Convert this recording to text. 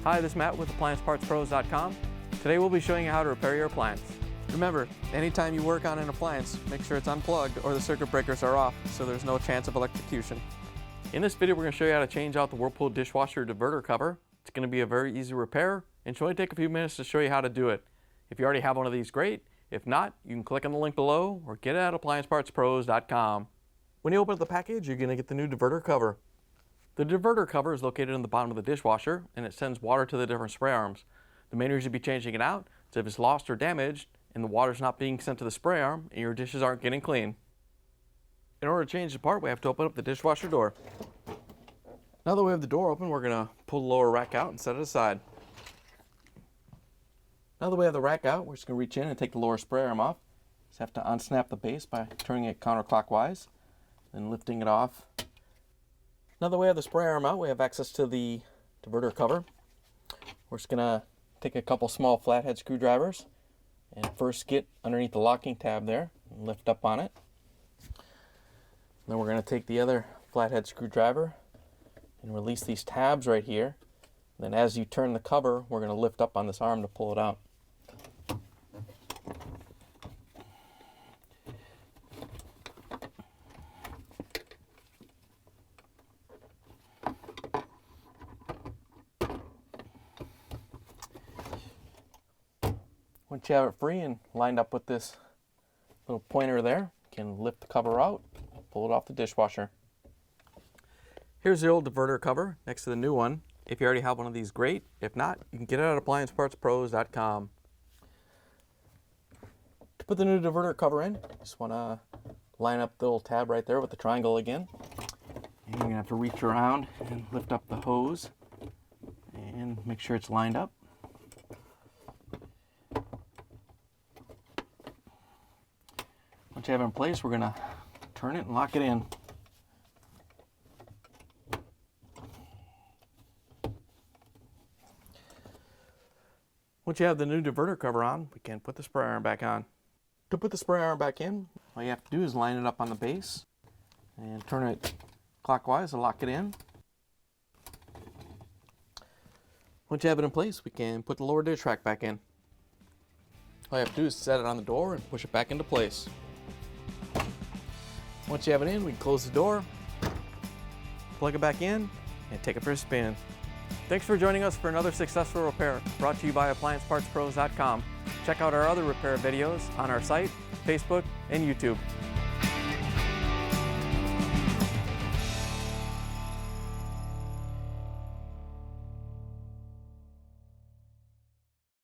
Hi, this is Matt with AppliancePartsPros.com. Today we'll be showing you how to repair your appliance. Remember, anytime you work on an appliance, make sure it's unplugged or the circuit breakers are off so there's no chance of electrocution. In this video, we're going to show you how to change out the Whirlpool Dishwasher Diverter cover. It's going to be a very easy repair and should only take a few minutes to show you how to do it. If you already have one of these, great. If not, you can click on the link below or get it at AppliancePartsPros.com. When you open up the package, you're going to get the new diverter cover. The diverter cover is located in the bottom of the dishwasher and it sends water to the different spray arms. The main reason you'll be changing it out is if it's lost or damaged and the water's not being sent to the spray arm and your dishes aren't getting clean. In order to change the part, we have to open up the dishwasher door. Now that we have the door open, we're going to pull the lower rack out and set it aside. Now that we have the rack out, we're just going to reach in and take the lower spray arm off. Just have to unsnap the base by turning it counterclockwise, then lifting it off. Now that we have the spray arm out, we have access to the diverter cover. We're just going to take a couple small flathead screwdrivers and first get underneath the locking tab there and lift up on it. Then we're going to take the other flathead screwdriver and release these tabs right here. Then as you turn the cover, we're going to lift up on this arm to pull it out. Once you have it free and lined up with this little pointer there, you can lift the cover out, pull it off the dishwasher. Here's the old diverter cover next to the new one. If you already have one of these, great. If not, you can get it at AppliancePartsPros.com. To put the new diverter cover in, just want to line up the little tab right there with the triangle again. And you're going to have to reach around and lift up the hose and make sure it's lined up. Once you have it in place, we're going to turn it and lock it in. Once you have the new diverter cover on, we can put the spray arm back on. To put the spray arm back in, all you have to do is line it up on the base and turn it clockwise to lock it in. Once you have it in place, we can put the lower dish rack back in. All you have to do is set it on the door and push it back into place. Once you have it in, we can close the door, plug it back in, and take it for a spin. Thanks for joining us for another successful repair brought to you by AppliancePartsPros.com. Check out our other repair videos on our site, Facebook, and YouTube.